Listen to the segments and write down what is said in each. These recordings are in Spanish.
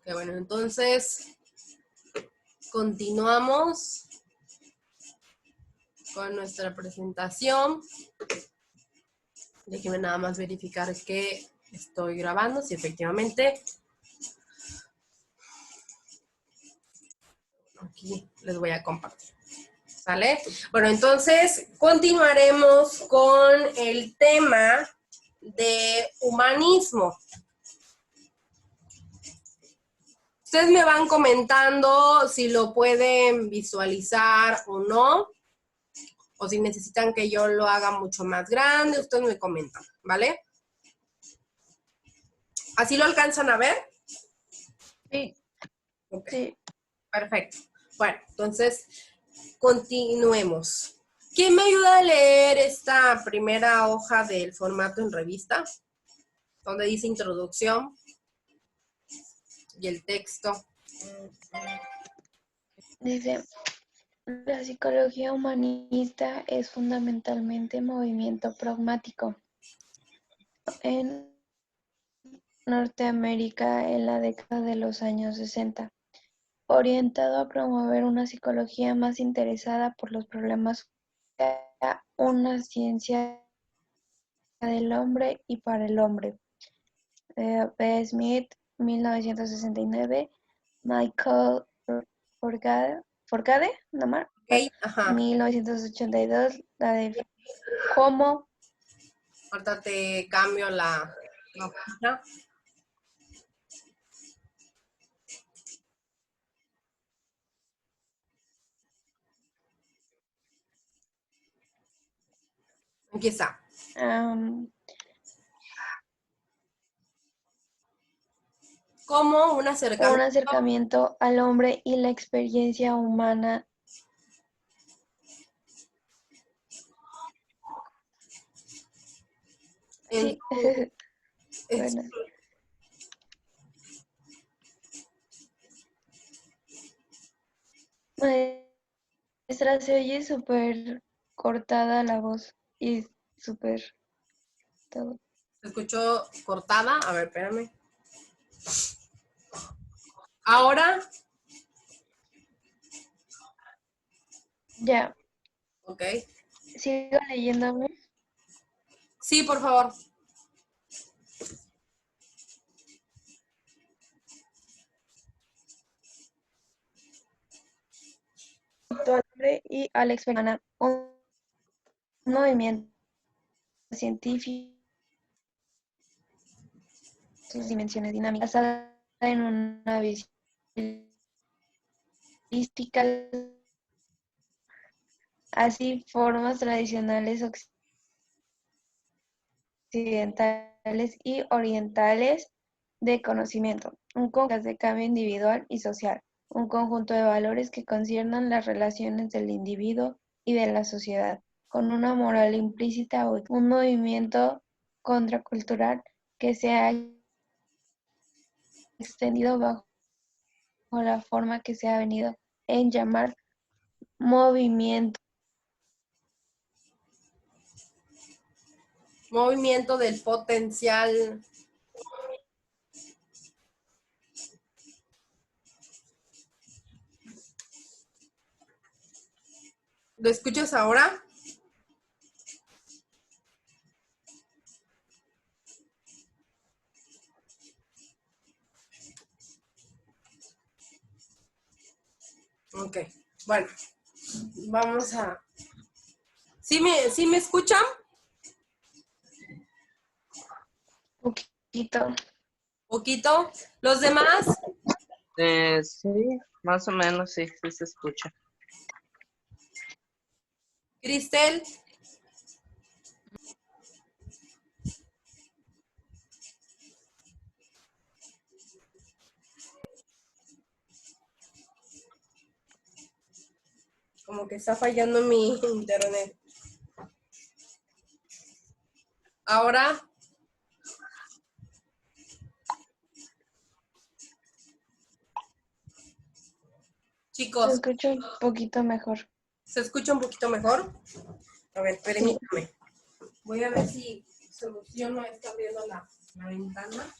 Ok, bueno, entonces continuamos con nuestra presentación. Déjenme nada más verificar que estoy grabando, si efectivamente. Aquí les voy a compartir. ¿Sale? Bueno, entonces continuaremos con el tema de humanismo. Ustedes me van comentando si lo pueden visualizar o no, o si necesitan que yo lo haga mucho más grande, ustedes me comentan, ¿vale? ¿Así lo alcanzan a ver? Sí. Ok, Sí. perfecto. Bueno, entonces continuemos. ¿Quién me ayuda a leer esta primera hoja del formato en revista? Donde dice introducción y el texto. Dice, la psicología humanista es fundamentalmente movimiento pragmático. En Norteamérica en la década de los años 60, orientado a promover una psicología más interesada por los problemas, una ciencia del hombre y para el hombre. B. Smith, 1969, Michael Forcade, Ok, ajá. 1982, la de cómo. Ahorita te cambio la hojita. Aquí está. Como un Un acercamiento. acercamiento al hombre y la experiencia humana. En Sí, su, en bueno. su- Maestra, se oye súper cortada la voz y súper todo. se escuchó cortada. A ver, espérame. Ahora, Ya, ok. sigo leyéndome. Sí, por favor. Al hombre y a la experiencia humana. Un movimiento científico, sus dimensiones dinámicas, basada en una visión holística, así formas tradicionales occidentales y orientales de conocimiento, un conjunto de cambio individual y social, un conjunto de valores que conciernan las relaciones del individuo y de la sociedad, con una moral implícita, un movimiento contracultural que se ha extendido bajo la forma que se ha venido en llamar movimiento. Movimiento del potencial. ¿Lo escuchas ahora? Ok. Bueno, vamos a... ¿Sí me escuchan? Poquito. Poquito. ¿Los demás? Sí, más o menos, sí, sí se escucha. Cristel. Como que está fallando mi internet. Ahora, Se chicos, escucha un poquito mejor. ¿se escucha un poquito mejor? A ver, Sí. permítame. Voy a ver si soluciono esto abriendo la ventana.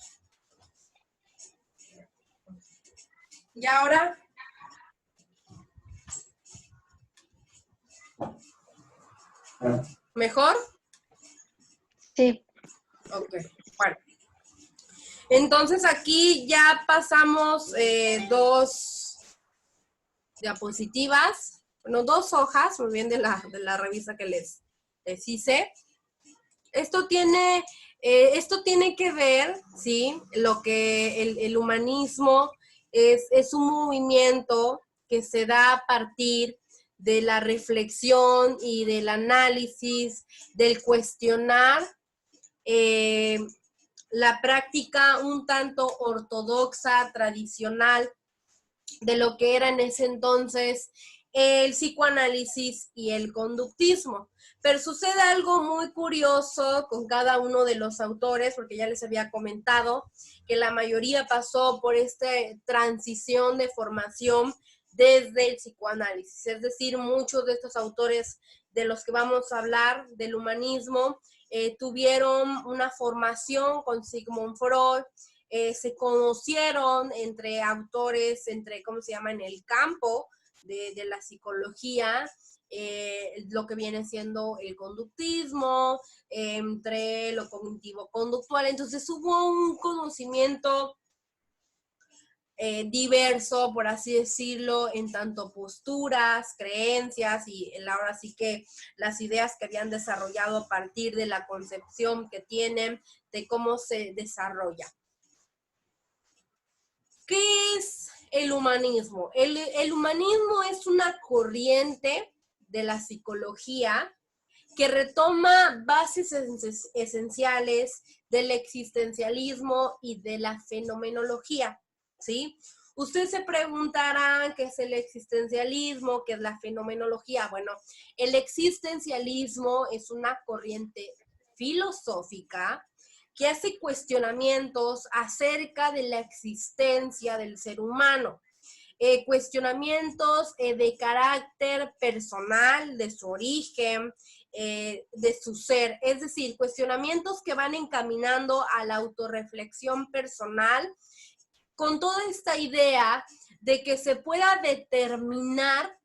¿Y ahora? ¿Mejor? Sí. Ok, bueno. Entonces aquí ya pasamos 2 diapositivas, bueno, 2 hojas, muy bien, de la revista que les hice. Esto tiene que ver, ¿sí? Lo que el humanismo es un movimiento que se da a partir de la reflexión y del análisis, del cuestionar la práctica un tanto ortodoxa, tradicional, de lo que era en ese entonces el psicoanálisis y el conductismo. Pero sucede algo muy curioso con cada uno de los autores, porque ya les había comentado que la mayoría pasó por esta transición de formación desde el psicoanálisis. Es decir, muchos de estos autores de los que vamos a hablar del humanismo tuvieron una formación con Sigmund Freud, se conocieron entre autores, ¿cómo se llama?, en el campo de la psicología, lo que viene siendo el conductismo, entre lo cognitivo-conductual. Entonces hubo un conocimiento diverso, por así decirlo, en tanto posturas, creencias y ahora sí que las ideas que habían desarrollado a partir de la concepción que tienen de cómo se desarrolla. ¿Qué es el humanismo? El humanismo es una corriente de la psicología que retoma bases esenciales del existencialismo y de la fenomenología, ¿sí? Ustedes se preguntarán qué es el existencialismo, qué es la fenomenología. Bueno, el existencialismo es una corriente filosófica que hace cuestionamientos acerca de la existencia del ser humano. Cuestionamientos de carácter personal, de su origen, de su ser, es decir, cuestionamientos que van encaminando a la autorreflexión personal con toda esta idea de que se pueda determinar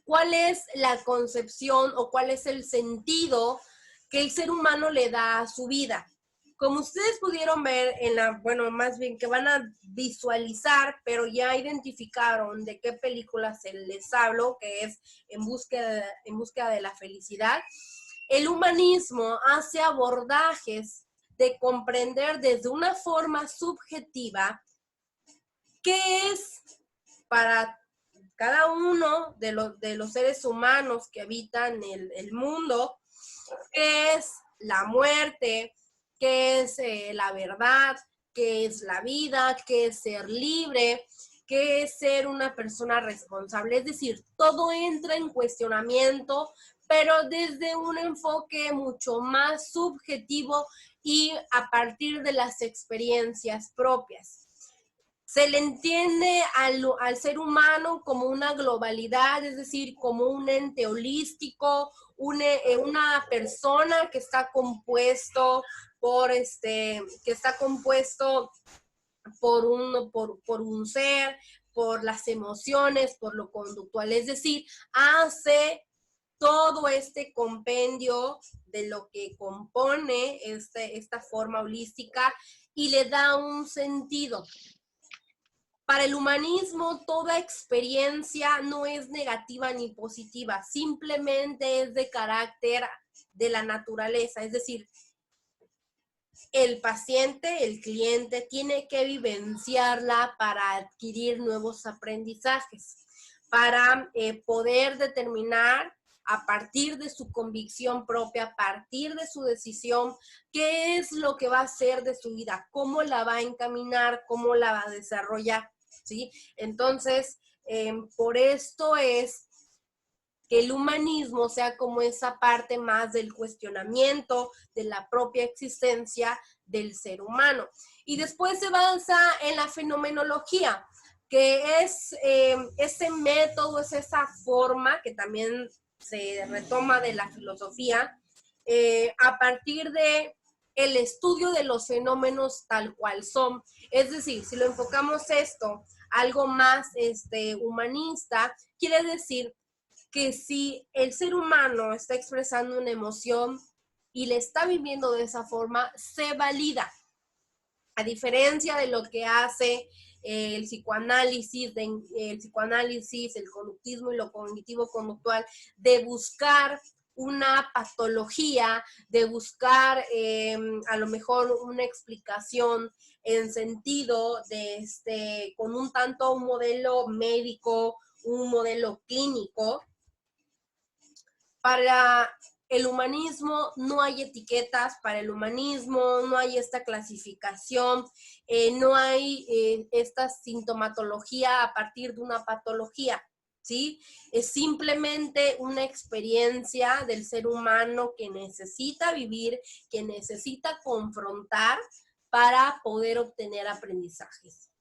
cuál es la concepción o cuál es el sentido que el ser humano le da a su vida. Como ustedes pudieron ver bueno, más bien que van a visualizar, pero ya identificaron de qué película se les hablo, que es En búsqueda de la felicidad. El humanismo hace abordajes de comprender desde una forma subjetiva qué es para cada uno de los seres humanos que habitan el mundo, qué es la muerte, qué es la verdad, qué es la vida, qué es ser libre, qué es ser una persona responsable. Es decir, todo entra en cuestionamiento, pero desde un enfoque mucho más subjetivo y a partir de las experiencias propias. Se le entiende al ser humano como una globalidad, es decir, como un ente holístico, una persona que está compuesto por un ser, por las emociones, por lo conductual, es decir, hace todo este compendio de lo que compone esta forma holística y le da un sentido. Para el humanismo, toda experiencia no es negativa ni positiva, simplemente es de carácter de la naturaleza, es decir, el paciente, el cliente, tiene que vivenciarla para adquirir nuevos aprendizajes, para poder determinar a partir de su convicción propia, a partir de su decisión, qué es lo que va a hacer de su vida, cómo la va a encaminar, cómo la va a desarrollar, ¿sí? Entonces, por esto es que el humanismo sea como esa parte más del cuestionamiento de la propia existencia del ser humano. Y después se avanza en la fenomenología, que es ese método, es esa forma que también se retoma de la filosofía, a partir de el estudio de los fenómenos tal cual son. Es decir, si lo enfocamos esto algo más humanista, quiere decir que si el ser humano está expresando una emoción y le está viviendo de esa forma, se valida. A diferencia de lo que hace el psicoanálisis, el conductismo y lo cognitivo-conductual, de buscar una patología, de buscar a lo mejor una explicación en sentido de con un modelo médico, un modelo clínico. Para el humanismo no hay etiquetas, para el humanismo no hay esta clasificación, no hay esta sintomatología a partir de una patología, ¿sí? Es simplemente una experiencia del ser humano que necesita vivir, que necesita confrontar para poder obtener aprendizajes.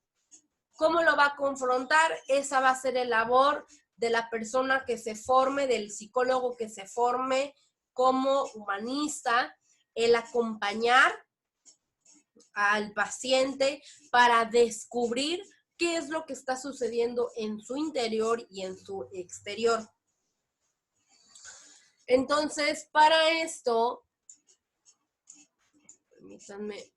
¿Cómo lo va a confrontar? Esa va a ser la labor de la persona que se forme, del psicólogo que se forme como humanista, el acompañar al paciente para descubrir qué es lo que está sucediendo en su interior y en su exterior. Entonces, para esto, permítanme.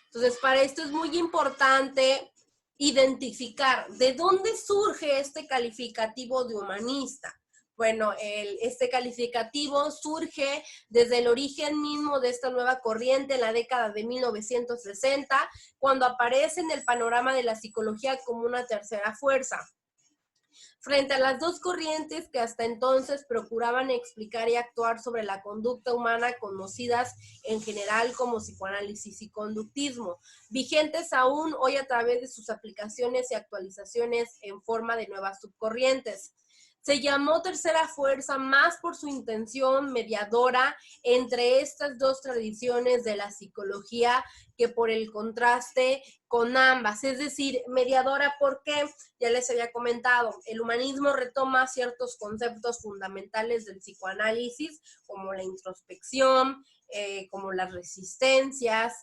Entonces, para esto es muy importante identificar de dónde surge este calificativo de humanista. Bueno, este calificativo surge desde el origen mismo de esta nueva corriente en la década de 1960, cuando aparece en el panorama de la psicología como una tercera fuerza. Frente a las dos corrientes que hasta entonces procuraban explicar y actuar sobre la conducta humana, conocidas en general como psicoanálisis y conductismo, vigentes aún hoy a través de sus aplicaciones y actualizaciones en forma de nuevas subcorrientes. Se llamó tercera fuerza más por su intención mediadora entre estas dos tradiciones de la psicología que por el contraste con ambas. Es decir, mediadora porque, ya les había comentado, el humanismo retoma ciertos conceptos fundamentales del psicoanálisis, como la introspección, como las resistencias,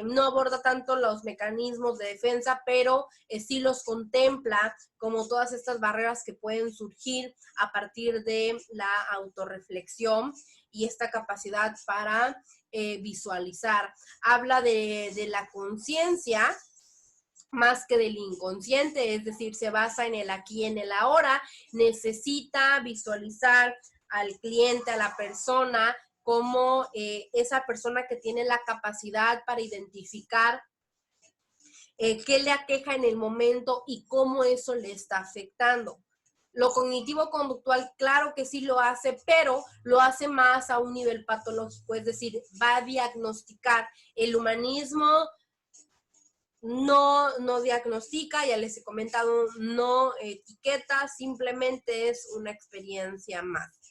no aborda tanto los mecanismos de defensa, pero sí los contempla como todas estas barreras que pueden surgir a partir de la autorreflexión y esta capacidad para visualizar. Habla de la conciencia más que del inconsciente, es decir, se basa en el aquí y en el ahora, necesita visualizar al cliente, a la persona, como esa persona que tiene la capacidad para identificar qué le aqueja en el momento y cómo eso le está afectando. Lo cognitivo-conductual, claro que sí lo hace, pero lo hace más a un nivel patológico, es decir, va a diagnosticar. El humanismo no diagnostica, ya les he comentado, no etiqueta, simplemente es una experiencia más.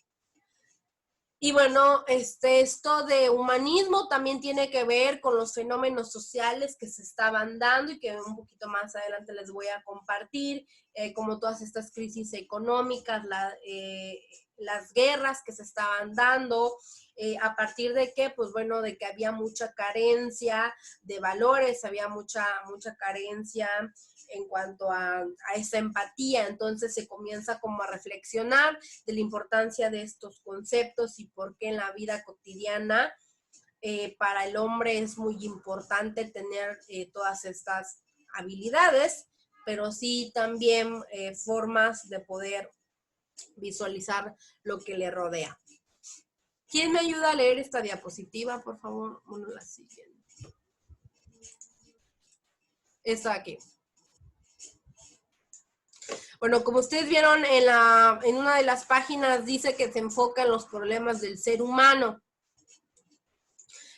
Y bueno, esto de humanismo también tiene que ver con los fenómenos sociales que se estaban dando y que un poquito más adelante les voy a compartir, como todas estas crisis económicas, las guerras que se estaban dando, a partir de que, pues bueno, de que había mucha carencia de valores, había mucha carencia en cuanto a esa empatía. Entonces se comienza como a reflexionar de la importancia de estos conceptos y por qué en la vida cotidiana para el hombre es muy importante tener todas estas habilidades, pero sí también formas de poder visualizar lo que le rodea. ¿Quién me ayuda a leer esta diapositiva, por favor? Bueno, la siguiente. Esta aquí. Bueno, como ustedes vieron en una de las páginas dice que se enfoca en los problemas del ser humano.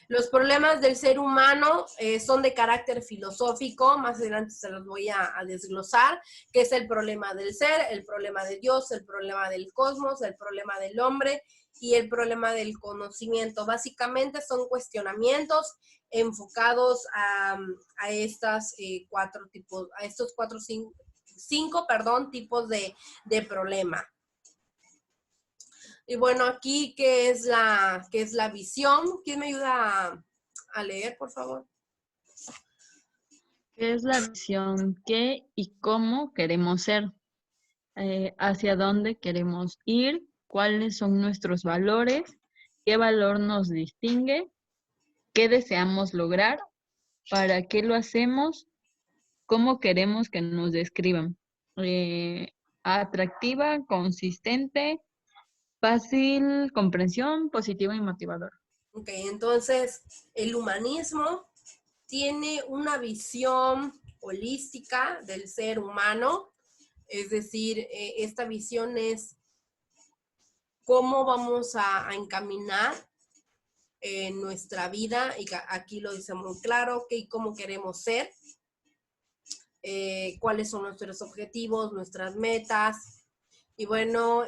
Los problemas del ser humano son de carácter filosófico, más adelante se los voy a desglosar, que es el problema del ser, el problema de Dios, el problema del cosmos, el problema del hombre y el problema del conocimiento. Básicamente son cuestionamientos enfocados a estos cinco tipos de problema. Y bueno, aquí, ¿qué es la visión? ¿Quién me ayuda a leer, por favor? ¿Qué es la visión? ¿Qué y cómo queremos ser? ¿Hacia dónde queremos ir? ¿Cuáles son nuestros valores? ¿Qué valor nos distingue? ¿Qué deseamos lograr? ¿Para qué lo hacemos? ¿Cómo queremos que nos describan? Eh, Atractiva, consistente, fácil comprensión, positiva y motivadora. Ok, entonces el humanismo tiene una visión holística del ser humano, es decir, esta visión es cómo vamos a encaminar nuestra vida, y aquí lo dice muy claro, que cómo queremos ser, cuáles son nuestros objetivos, nuestras metas, y bueno,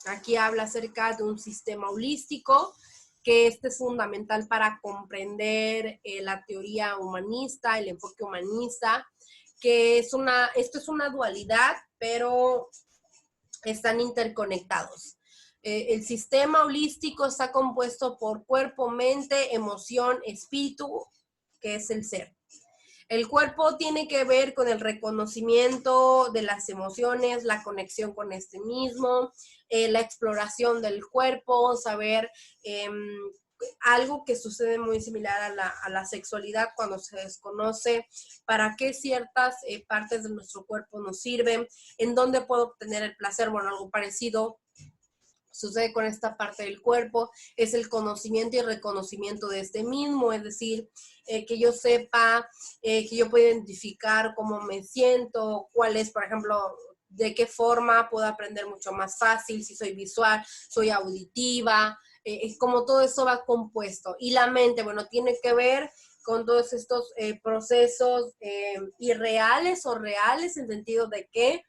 aquí habla acerca de un sistema holístico, que es fundamental para comprender la teoría humanista, el enfoque humanista, que esto es una dualidad, pero están interconectados. El sistema holístico está compuesto por cuerpo, mente, emoción, espíritu, que es el ser. El cuerpo tiene que ver con el reconocimiento de las emociones, la conexión con este mismo, la exploración del cuerpo, saber algo que sucede muy similar a la sexualidad cuando se desconoce para qué ciertas partes de nuestro cuerpo nos sirven, en dónde puedo obtener el placer, bueno, algo parecido sucede con esta parte del cuerpo, es el conocimiento y reconocimiento de este mismo, es decir, que yo sepa, que yo pueda identificar cómo me siento, cuál es, por ejemplo, de qué forma puedo aprender mucho más fácil, si soy visual, soy auditiva, es como todo eso va compuesto. Y la mente, bueno, tiene que ver con todos estos procesos irreales o reales, en sentido de que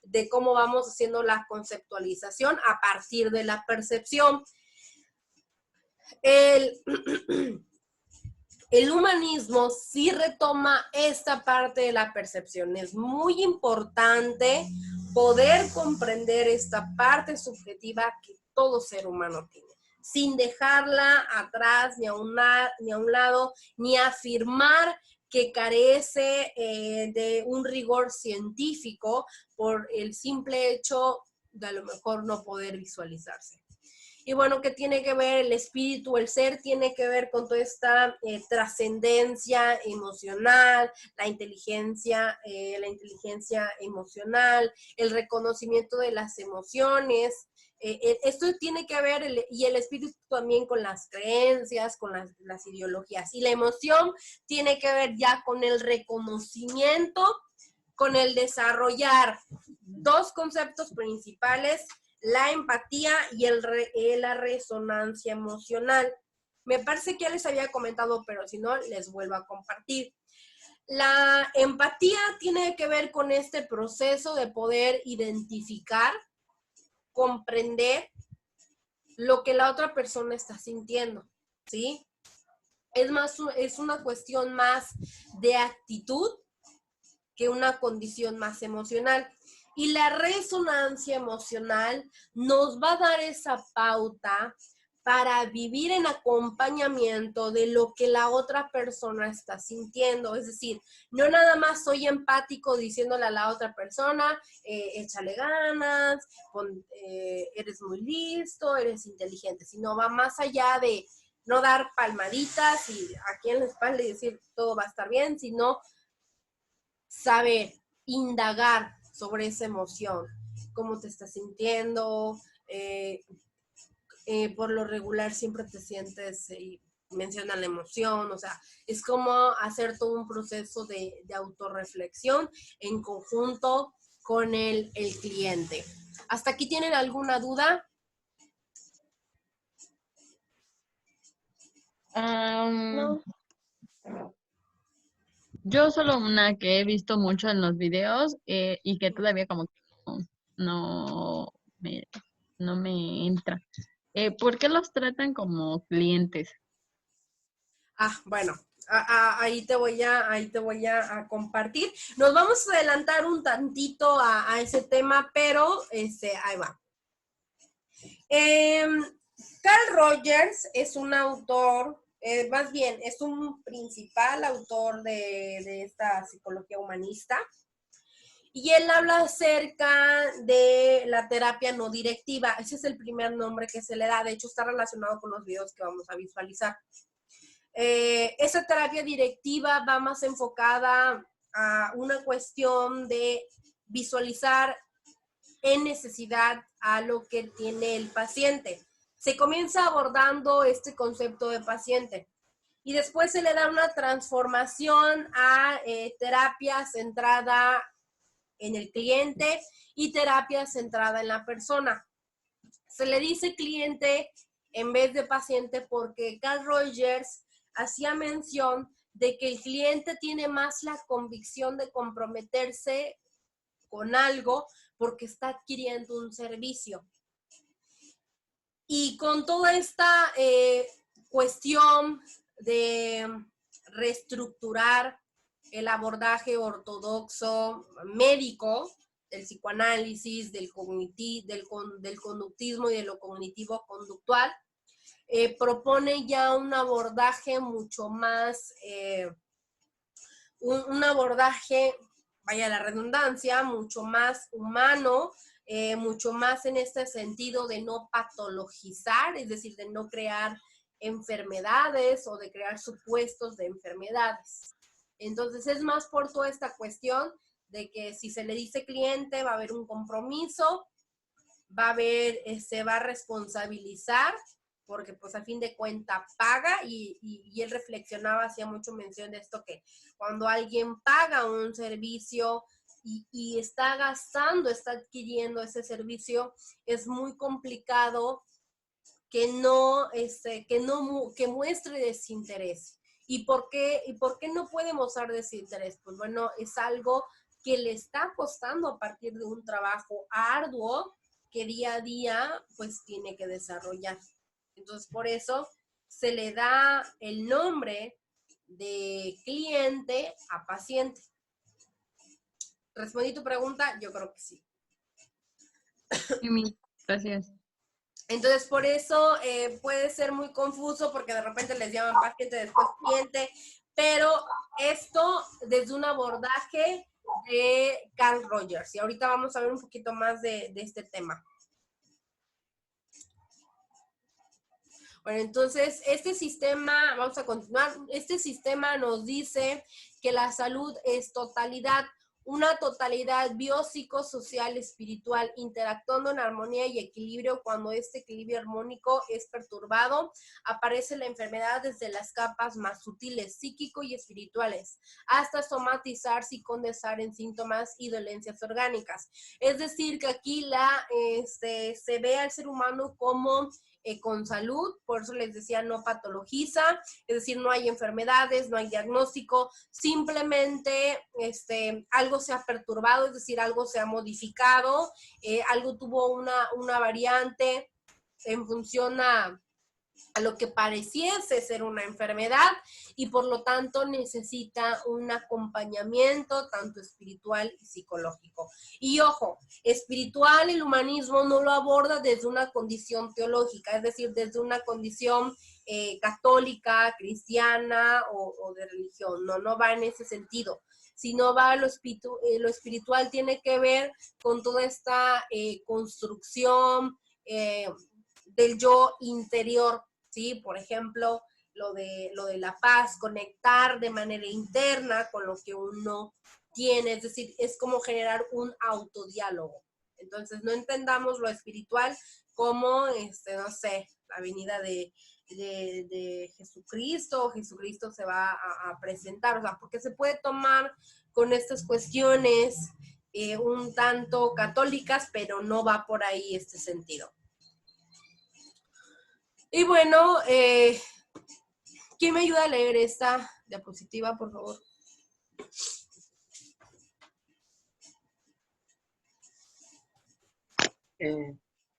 de cómo vamos haciendo la conceptualización a partir de la percepción. El humanismo sí retoma esta parte de la percepción. Es muy importante poder comprender esta parte subjetiva que todo ser humano tiene, sin dejarla atrás, ni a un lado, ni afirmar que carece de un rigor científico por el simple hecho de a lo mejor no poder visualizarse. Y bueno, ¿qué tiene que ver el espíritu, el ser? Tiene que ver con toda esta trascendencia emocional, la inteligencia emocional, el reconocimiento de las emociones. Esto tiene que ver, y el espíritu también con las creencias, con las ideologías. Y la emoción tiene que ver ya con el reconocimiento, con el desarrollar dos conceptos principales: la empatía y la resonancia emocional. Me parece que ya les había comentado, pero si no, les vuelvo a compartir. La empatía tiene que ver con este proceso de poder identificar, comprender lo que la otra persona está sintiendo, ¿sí? Es una cuestión más de actitud que una condición más emocional. Y la resonancia emocional nos va a dar esa pauta para vivir en acompañamiento de lo que la otra persona está sintiendo. Es decir, no nada más soy empático diciéndole a la otra persona, échale ganas, eres muy listo, eres inteligente, sino va más allá de no dar palmaditas y aquí en la espalda y decir todo va a estar bien, sino saber, indagar sobre esa emoción, cómo te estás sintiendo, por lo regular siempre te sientes, menciona la emoción, o sea, es como hacer todo un proceso de autorreflexión en conjunto con el cliente. ¿Hasta aquí tienen alguna duda? No. Yo solo una que he visto mucho en los videos y que todavía como que no me, no me entra. ¿Por qué los tratan como clientes? Bueno, ahí te voy a compartir. Nos vamos a adelantar un tantito a ese tema, pero ahí va. Carl Rogers es un autor, más bien, es un principal autor de esta psicología humanista. Y él habla acerca de la terapia no directiva. Ese es el primer nombre que se le da. De hecho, está relacionado con los videos que vamos a visualizar. Esa terapia directiva va más enfocada a una cuestión de visualizar en necesidad a lo que tiene el paciente. Se comienza abordando este concepto de paciente y después se le da una transformación a terapia centrada en el cliente y terapia centrada en la persona. Se le dice cliente en vez de paciente porque Carl Rogers hacía mención de que el cliente tiene más la convicción de comprometerse con algo porque está adquiriendo un servicio. Y con toda esta cuestión de reestructurar el abordaje ortodoxo médico, del psicoanálisis, del conductismo y de lo cognitivo conductual, propone ya un abordaje mucho más, un abordaje, vaya la redundancia, mucho más humano, mucho más en este sentido de no patologizar, es decir, de no crear enfermedades o de crear supuestos de enfermedades. Entonces es más por toda esta cuestión de que si se le dice cliente va a haber un compromiso, va a haber, se va a responsabilizar, porque pues a fin de cuentas paga y él reflexionaba, hacía mucho mención de esto, que cuando alguien paga un servicio y está gastando, está adquiriendo ese servicio, es muy complicado que muestre desinterés. ¿Y por qué no puede mostrar desinterés? Pues bueno, es algo que le está costando a partir de un trabajo arduo que día a día pues tiene que desarrollar. Entonces, por eso se le da el nombre de cliente a paciente. ¿Respondí tu pregunta? Yo creo que sí. Sí, gracias. Entonces, por eso puede ser muy confuso porque de repente les llaman paciente, después cliente, pero esto desde un abordaje de Carl Rogers. Y ahorita vamos a ver un poquito más de este tema. Bueno, entonces, este sistema, vamos a continuar, este sistema nos dice que la salud es totalidad, una totalidad biopsicosocial, espiritual, interactuando en armonía y equilibrio. Cuando este equilibrio armónico es perturbado, aparece la enfermedad desde las capas más sutiles, psíquico y espirituales, hasta somatizarse y condensar en síntomas y dolencias orgánicas. Es decir, que aquí se ve al ser humano como con salud, por eso les decía no patologiza, es decir, no hay enfermedades, no hay diagnóstico, simplemente algo se ha perturbado, es decir, algo se ha modificado, algo tuvo una variante en función a lo que pareciese ser una enfermedad y por lo tanto necesita un acompañamiento tanto espiritual y psicológico. Y ojo, espiritual el humanismo no lo aborda desde una condición teológica, es decir, desde una condición católica, cristiana o de religión, no va en ese sentido, sino va a lo espiritual tiene que ver con toda esta construcción del yo interior, ¿sí? Por ejemplo, lo de la paz, conectar de manera interna con lo que uno tiene, es decir, es como generar un autodiálogo. Entonces, no entendamos lo espiritual como, no sé, la venida de Jesucristo, Jesucristo se va a presentar, o sea, porque se puede tomar con estas cuestiones un tanto católicas, pero no va por ahí este sentido. Y bueno, ¿quién me ayuda a leer esta diapositiva, por favor?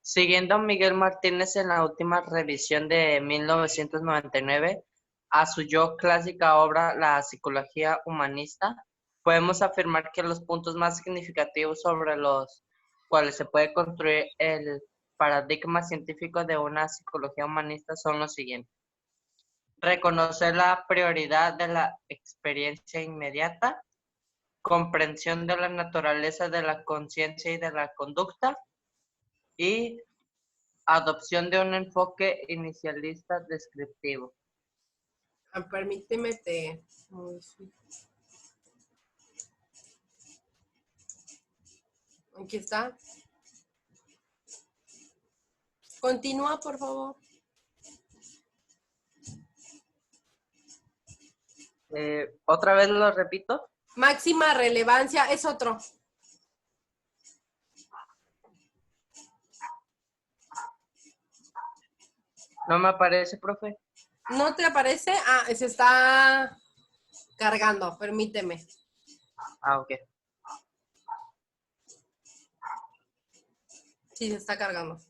Siguiendo a Miguel Martínez en la última revisión de 1999, a su yo clásica obra La psicología humanista, podemos afirmar que los puntos más significativos sobre los cuales se puede construir el paradigmas científicos de una psicología humanista son los siguientes. Reconocer la prioridad de la experiencia inmediata, comprensión de la naturaleza de la conciencia y de la conducta, y adopción de un enfoque inicialista descriptivo. Permíteme, aquí está. Continúa, por favor. Otra vez lo repito. Máxima relevancia es otro. No me aparece, profe. ¿No te aparece? Ah, se está cargando, permíteme. Ah, ok. Sí, se está cargando.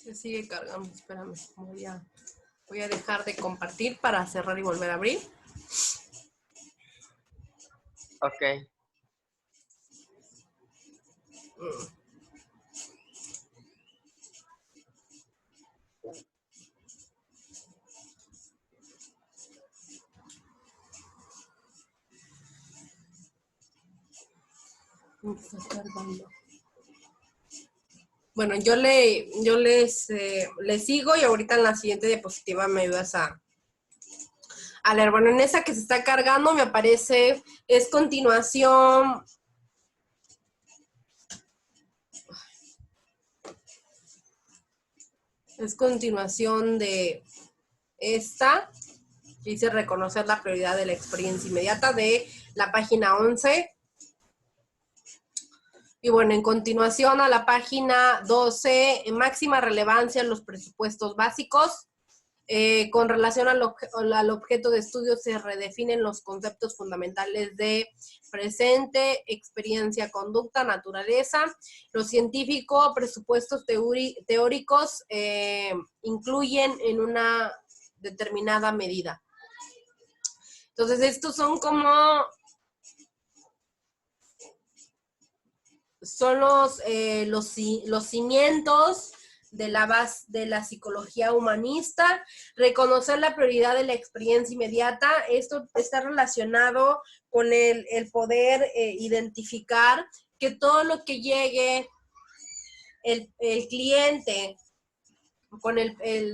Se sigue cargando, espérame. Voy a dejar de compartir para cerrar y volver a abrir. Ok. Está cargando. Bueno, yo les sigo y ahorita en la siguiente diapositiva me ayudas a leer. Bueno, en esa que se está cargando me aparece, es continuación. Es continuación de esta, que dice reconocer la prioridad de la experiencia inmediata, de la página 11. Y bueno, en continuación a la página 12, en máxima relevancia en los presupuestos básicos. Con relación al objeto de estudio se redefinen los conceptos fundamentales de presente, experiencia, conducta, naturaleza. Los científicos, presupuestos teóricos incluyen en una determinada medida. Entonces, estos son como... son los cimientos de la base de la psicología humanista. Reconocer la prioridad de la experiencia inmediata. Esto está relacionado con el poder identificar que todo lo que llegue el cliente con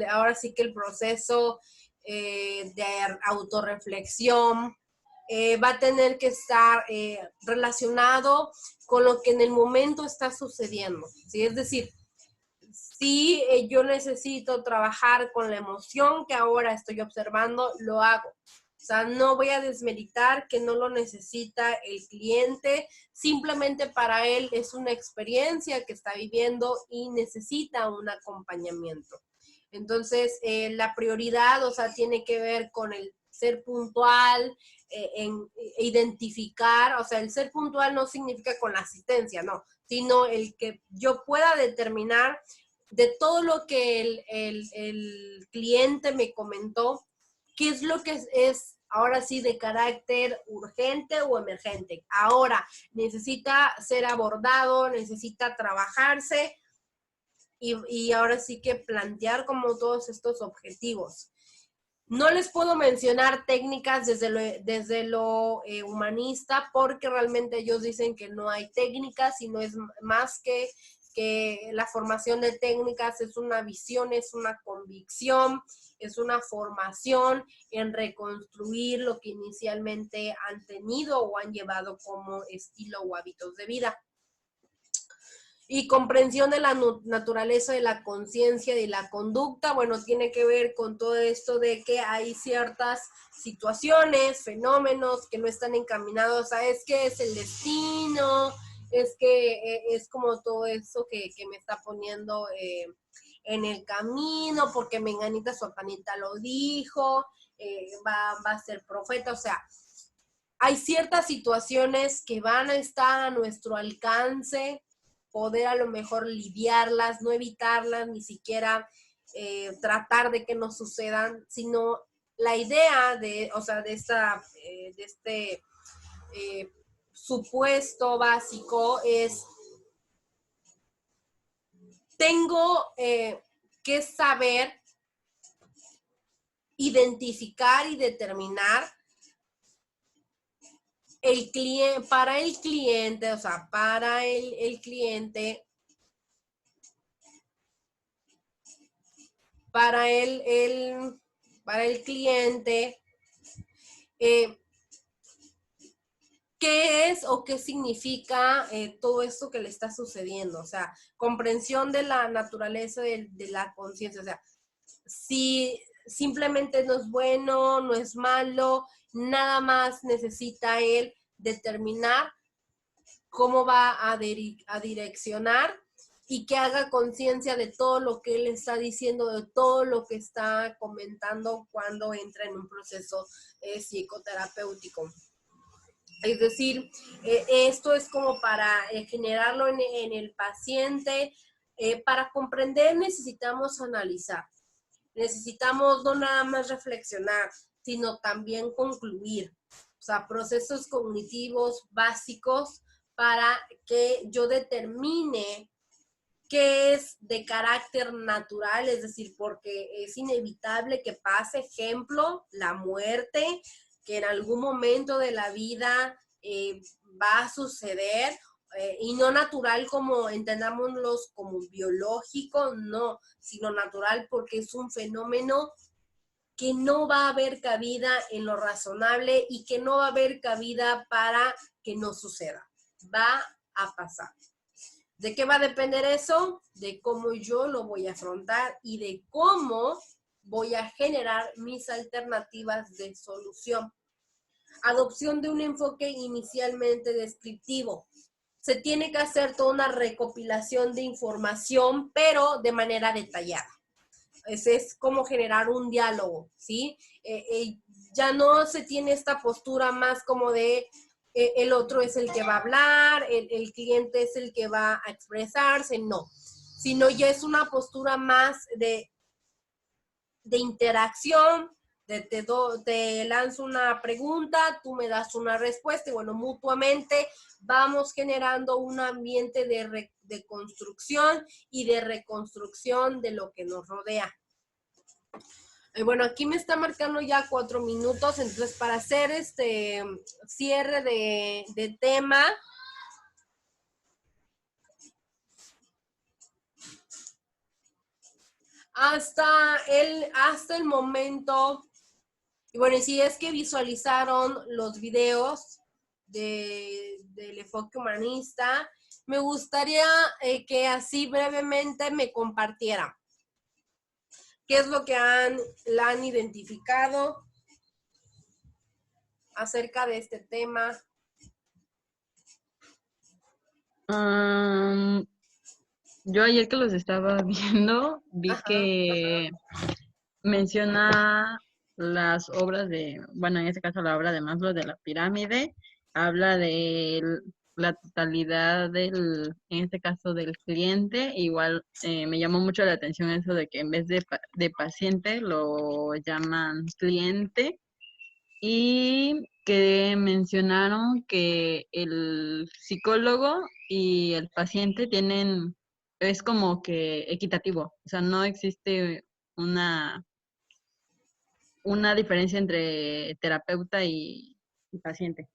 ahora sí que el proceso de autorreflexión va a tener que estar relacionado con lo que en el momento está sucediendo, ¿sí? Es decir, si yo necesito trabajar con la emoción que ahora estoy observando, lo hago. O sea, no voy a desmeritar que no lo necesita el cliente, simplemente para él es una experiencia que está viviendo y necesita un acompañamiento. Entonces, la prioridad, o sea, tiene que ver con el ser puntual, en identificar, o sea, el ser puntual no significa con la asistencia, no, sino el que yo pueda determinar de todo lo que el cliente me comentó, qué es lo que es ahora sí de carácter urgente o emergente. Ahora necesita ser abordado, necesita trabajarse y ahora sí que plantear como todos estos objetivos. No les puedo mencionar técnicas desde lo humanista porque realmente ellos dicen que no hay técnicas, sino es más que la formación de técnicas es una visión, es una convicción, es una formación en reconstruir lo que inicialmente han tenido o han llevado como estilo o hábitos de vida. Y comprensión de la naturaleza de la conciencia y la conducta, bueno, tiene que ver con todo esto de que hay ciertas situaciones, fenómenos que no están encaminados a es que es el destino, es que es como todo eso que me está poniendo en el camino, porque menganita sopanita lo dijo, va a ser profeta, o sea, hay ciertas situaciones que van a estar a nuestro alcance, poder a lo mejor lidiarlas, no evitarlas, ni siquiera tratar de que no sucedan, sino la idea de, o sea, de este supuesto básico es, tengo que saber identificar y determinar el cliente, para el cliente, o sea, para el cliente, para el cliente, qué es o qué significa todo esto que le está sucediendo, o sea, comprensión de la naturaleza de la conciencia, o sea, si simplemente no es bueno, no es malo, nada más necesita él determinar cómo va a direccionar y que haga conciencia de todo lo que él está diciendo, de todo lo que está comentando cuando entra en un proceso psicoterapéutico. Es decir, esto es como para generarlo en el paciente. Para comprender necesitamos analizar. Necesitamos no nada más reflexionar, sino también concluir. O sea, procesos cognitivos básicos para que yo determine qué es de carácter natural, es decir, porque es inevitable que pase, ejemplo, la muerte, que en algún momento de la vida va a suceder, y no natural como entendámoslos como biológico, no, sino natural porque es un fenómeno que no va a haber cabida en lo razonable y que no va a haber cabida para que no suceda. Va a pasar. ¿De qué va a depender eso? De cómo yo lo voy a afrontar y de cómo voy a generar mis alternativas de solución. Adopción de un enfoque inicialmente descriptivo. Se tiene que hacer toda una recopilación de información, pero de manera detallada. Es como generar un diálogo, ¿sí? Ya no se tiene esta postura más como de el otro es el que va a hablar, el cliente es el que va a expresarse, no. Sino ya es una postura más de interacción, te lanzo una pregunta, tú me das una respuesta y bueno, mutuamente vamos generando un ambiente de construcción y de reconstrucción de lo que nos rodea. Bueno, aquí me está marcando ya 4 minutos, entonces para hacer este cierre de tema, hasta el momento, y bueno, y si es que visualizaron los videos del enfoque humanista, me gustaría que así brevemente me compartieran qué es lo que la han identificado acerca de este tema. Yo ayer que los estaba viendo, vi que menciona las obras de, bueno, en este caso la obra de Maslow de la pirámide, habla de la totalidad en este caso del cliente. Igual me llamó mucho la atención eso de que en vez de paciente lo llaman cliente, y que mencionaron que el psicólogo y el paciente es como que equitativo, o sea, no existe una diferencia entre terapeuta y paciente.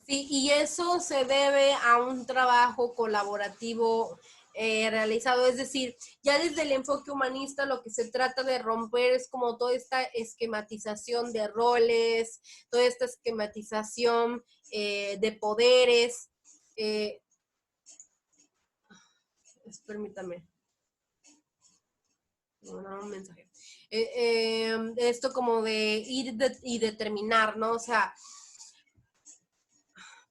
Sí, y eso se debe a un trabajo colaborativo realizado, es decir, ya desde el enfoque humanista lo que se trata de romper es como toda esta esquematización de roles, toda esta esquematización de poderes. Permítame. Un mensaje. Esto como de ir y determinar, ¿no? O sea,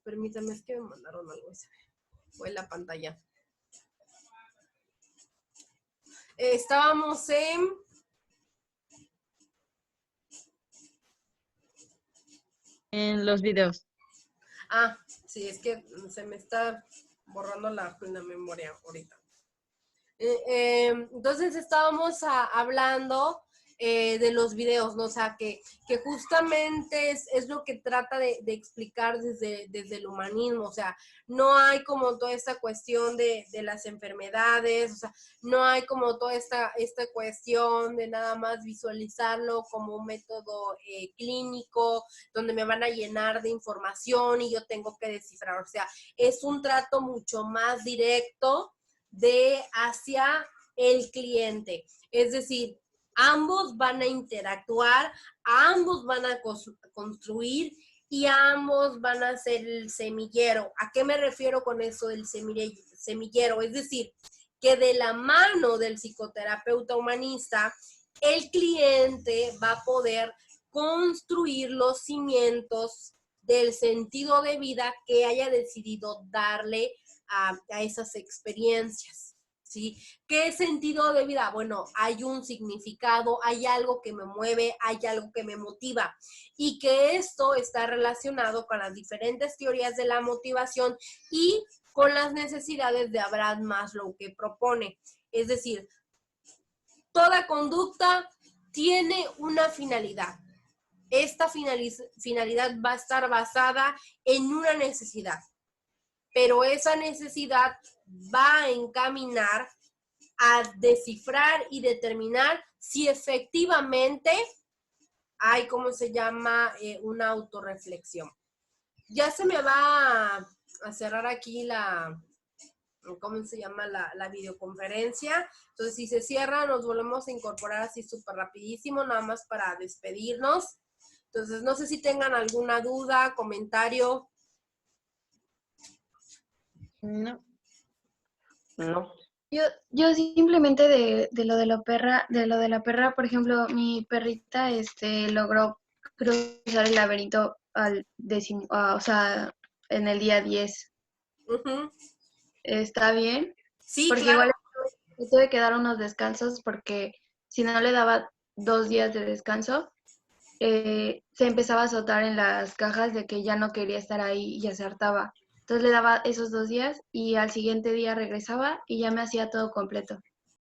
permítame, es que me mandaron algo ese. fue la pantalla. Estábamos en los videos. Ah, sí, es que se me está borrando la memoria ahorita. Entonces estábamos hablando de los videos, ¿no? O sea, que justamente es lo que trata de explicar desde el humanismo. O sea, no hay como toda esta cuestión de las enfermedades, o sea, no hay como toda esta cuestión de nada más visualizarlo como un método clínico, donde me van a llenar de información y yo tengo que descifrar. O sea, es un trato mucho más directo de hacia el cliente. Es decir, ambos van a interactuar, ambos van a construir y ambos van a ser el semillero. ¿A qué me refiero con eso del semillero? Es decir, que de la mano del psicoterapeuta humanista, el cliente va a poder construir los cimientos del sentido de vida que haya decidido darle a esas experiencias, ¿sí? ¿Qué sentido de vida? Bueno, hay un significado, hay algo que me mueve, hay algo que me motiva, y que esto está relacionado con las diferentes teorías de la motivación y con las necesidades de Abraham Maslow que propone. Es decir, toda conducta tiene una finalidad. Esta finalidad va a estar basada en una necesidad, pero esa necesidad va a encaminar a descifrar y determinar si efectivamente hay, ¿cómo se llama?, una autorreflexión. Ya se me va a cerrar aquí la, ¿cómo se llama?, la videoconferencia. Entonces, si se cierra, nos volvemos a incorporar así súper rapidísimo, nada más para despedirnos. Entonces, no sé si tengan alguna duda, comentario. No. No. Yo simplemente de lo de la perra, por ejemplo, mi perrita logró cruzar el laberinto o sea, en el día 10. Uh-huh. ¿Está bien? Sí, Porque claro. igual le tuve que dar unos descansos porque si no le daba 2 días de descanso, se empezaba a azotar en las cajas de que ya no quería estar ahí y ya se hartaba. Entonces le daba esos 2 días y al siguiente día regresaba y ya me hacía todo completo.